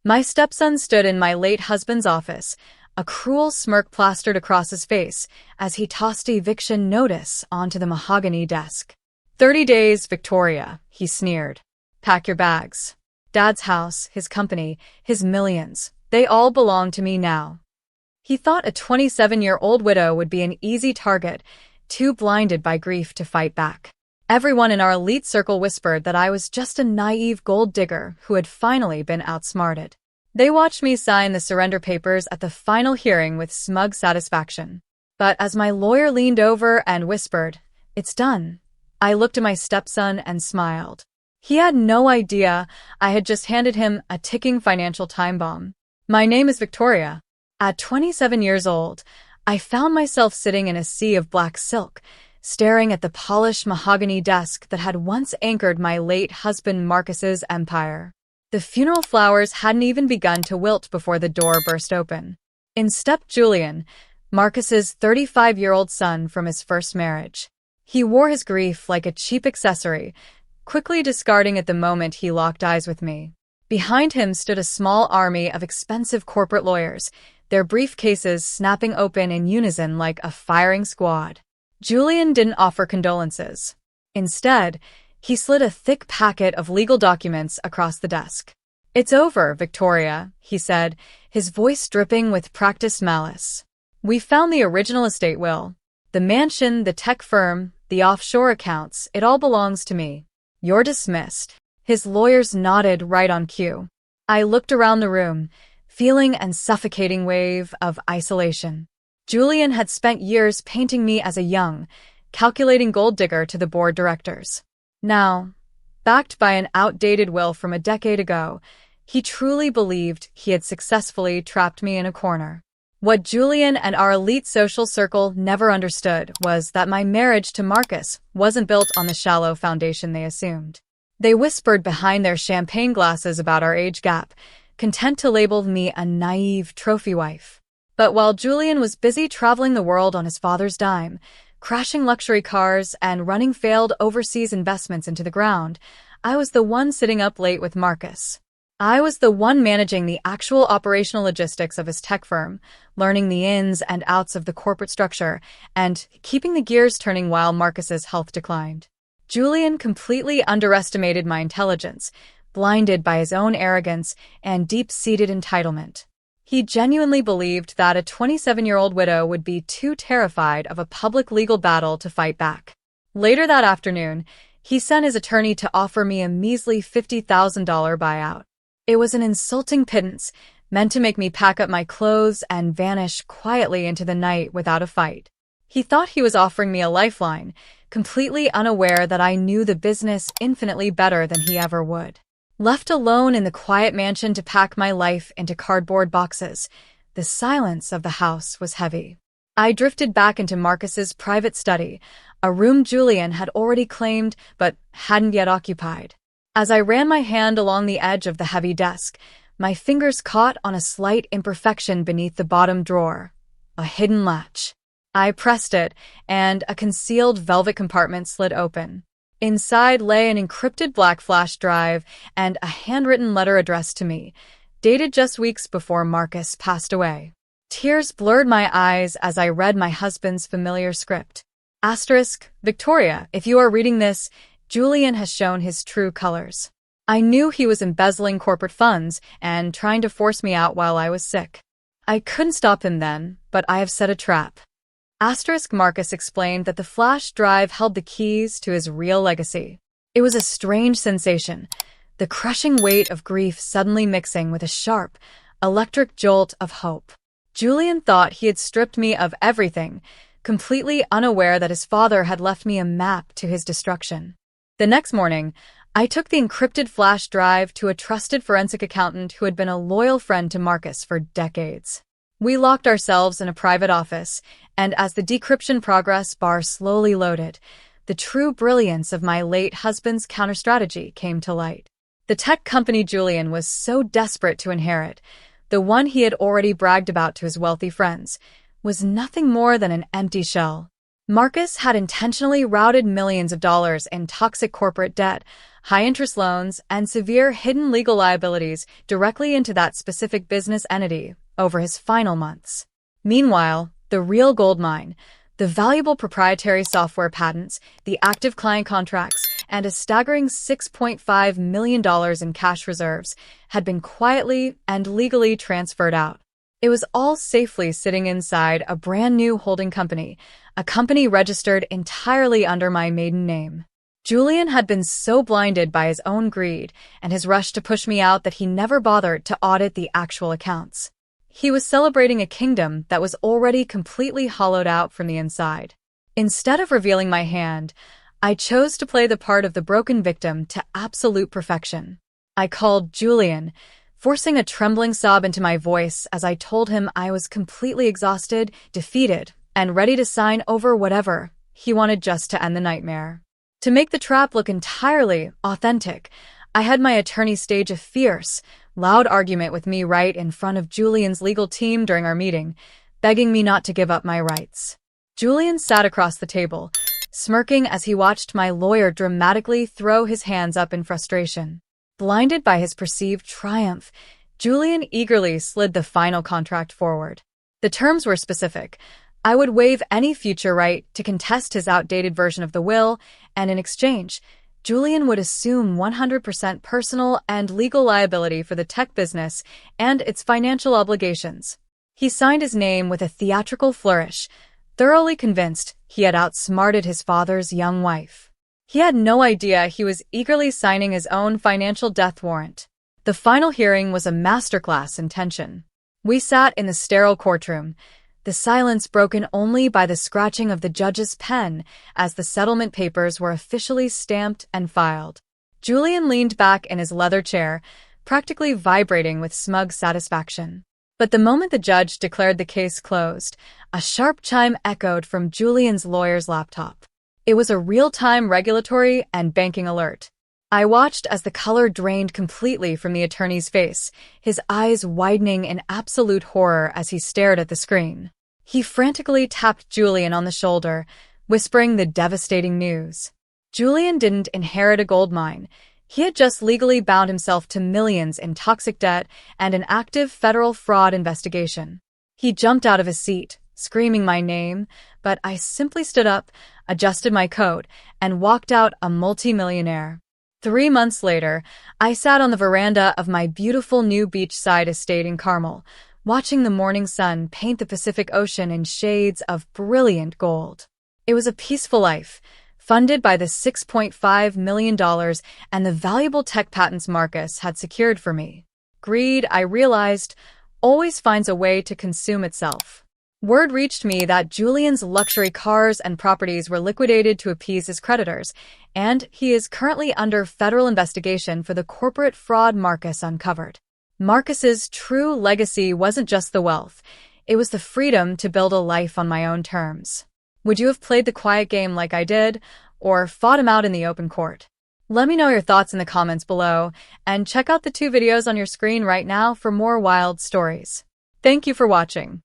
My stepson stood in my late husband's office, a cruel smirk plastered across his face as he tossed eviction notice onto the mahogany desk. 30 days, Victoria, he sneered. Pack your bags. Dad's house, his company, his millions, they all belong to me now. He thought a 27-year-old widow would be an easy target, too blinded by grief to fight back. Everyone in our elite circle whispered that I was just a naive gold digger who had finally been outsmarted. They watched me sign the surrender papers at the final hearing with smug satisfaction. But as my lawyer leaned over and whispered, "It's done," I looked at my stepson and smiled. He had no idea I had just handed him a ticking financial time bomb. My name is Victoria. At 27 years old, I found myself sitting in a sea of black silk, staring at the polished mahogany desk that had once anchored my late husband Marcus's empire. The funeral flowers hadn't even begun to wilt before the door burst open. In stepped Julian, Marcus's 35-year-old son from his first marriage. He wore his grief like a cheap accessory, quickly discarding it the moment he locked eyes with me. Behind him stood a small army of expensive corporate lawyers, their briefcases snapping open in unison like a firing squad. Julian didn't offer condolences. Instead, he slid a thick packet of legal documents across the desk. "It's over, Victoria," he said, his voice dripping with practiced malice. "We found the original estate will. The mansion, the tech firm, the offshore accounts, it all belongs to me. You're dismissed." His lawyers nodded right on cue. I looked around the room, feeling an suffocating wave of isolation. Julian had spent years painting me as a young, calculating gold digger to the board directors. Now, backed by an outdated will from a decade ago, he truly believed he had successfully trapped me in a corner. What Julian and our elite social circle never understood was that my marriage to Marcus wasn't built on the shallow foundation they assumed. They whispered behind their champagne glasses about our age gap, content to label me a naive trophy wife. But while Julian was busy traveling the world on his father's dime, crashing luxury cars and running failed overseas investments into the ground, I was the one sitting up late with Marcus. I was the one managing the actual operational logistics of his tech firm, learning the ins and outs of the corporate structure, and keeping the gears turning while Marcus's health declined. Julian completely underestimated my intelligence, blinded by his own arrogance and deep-seated entitlement. He genuinely believed that a 27-year-old widow would be too terrified of a public legal battle to fight back. Later that afternoon, he sent his attorney to offer me a measly $50,000 buyout. It was an insulting pittance, meant to make me pack up my clothes and vanish quietly into the night without a fight. He thought he was offering me a lifeline, completely unaware that I knew the business infinitely better than he ever would. Left alone in the quiet mansion to pack my life into cardboard boxes, the silence of the house was heavy. I drifted back into Marcus's private study, a room Julian had already claimed but hadn't yet occupied. As I ran my hand along the edge of the heavy desk, my fingers caught on a slight imperfection beneath the bottom drawer, a hidden latch. I pressed it, and a concealed velvet compartment slid open. Inside lay an encrypted black flash drive and a handwritten letter addressed to me, dated just weeks before Marcus passed away. Tears blurred my eyes as I read my husband's familiar script. Asterisk, Victoria, if you are reading this, Julian has shown his true colors. I knew he was embezzling corporate funds and trying to force me out while I was sick. I couldn't stop him then, but I have set a trap. Asterisk Marcus explained that the flash drive held the keys to his real legacy. It was a strange sensation, the crushing weight of grief suddenly mixing with a sharp, electric jolt of hope. Julian thought he had stripped me of everything, completely unaware that his father had left me a map to his destruction. The next morning, I took the encrypted flash drive to a trusted forensic accountant who had been a loyal friend to Marcus for decades. We locked ourselves in a private office, and as the decryption progress bar slowly loaded, the true brilliance of my late husband's counter-strategy came to light. The tech company Julian was so desperate to inherit, the one he had already bragged about to his wealthy friends, was nothing more than an empty shell. Marcus had intentionally routed millions of dollars in toxic corporate debt, high-interest loans, and severe hidden legal liabilities directly into that specific business entity over his final months. Meanwhile, the real goldmine, the valuable proprietary software patents, the active client contracts, and a staggering $6.5 million in cash reserves had been quietly and legally transferred out. It was all safely sitting inside a brand new holding company, a company registered entirely under my maiden name. Julian had been so blinded by his own greed and his rush to push me out that he never bothered to audit the actual accounts. He was celebrating a kingdom that was already completely hollowed out from the inside. Instead of revealing my hand, I chose to play the part of the broken victim to absolute perfection. I called Julian, forcing a trembling sob into my voice as I told him I was completely exhausted, defeated, and ready to sign over whatever he wanted just to end the nightmare. To make the trap look entirely authentic, I had my attorney stage a fierce, loud argument with me right in front of Julian's legal team during our meeting, begging me not to give up my rights. Julian sat across the table, smirking as he watched my lawyer dramatically throw his hands up in frustration. Blinded by his perceived triumph, Julian eagerly slid the final contract forward. The terms were specific. I would waive any future right to contest his outdated version of the will, and in exchange, Julian would assume 100% personal and legal liability for the tech business and its financial obligations. He signed his name with a theatrical flourish, thoroughly convinced he had outsmarted his father's young wife. He had no idea he was eagerly signing his own financial death warrant. The final hearing was a masterclass in tension. We sat in the sterile courtroom, the silence broken only by the scratching of the judge's pen as the settlement papers were officially stamped and filed. Julian leaned back in his leather chair, practically vibrating with smug satisfaction. But the moment the judge declared the case closed, a sharp chime echoed from Julian's lawyer's laptop. It was a real-time regulatory and banking alert. I watched as the color drained completely from the attorney's face, his eyes widening in absolute horror as he stared at the screen. He frantically tapped Julian on the shoulder, whispering the devastating news. Julian didn't inherit a gold mine. He had just legally bound himself to millions in toxic debt and an active federal fraud investigation. He jumped out of his seat, screaming my name, but I simply stood up, adjusted my coat, and walked out a multimillionaire. 3 months later, I sat on the veranda of my beautiful new beachside estate in Carmel, watching the morning sun paint the Pacific Ocean in shades of brilliant gold. It was a peaceful life, funded by the $6.5 million and the valuable tech patents Marcus had secured for me. Greed, I realized, always finds a way to consume itself. Word reached me that Julian's luxury cars and properties were liquidated to appease his creditors, and he is currently under federal investigation for the corporate fraud Marcus uncovered. Marcus's true legacy wasn't just the wealth, it was the freedom to build a life on my own terms. Would you have played the quiet game like I did, or fought him out in the open court? Let me know your thoughts in the comments below, and check out the 2 videos on your screen right now for more wild stories. Thank you for watching.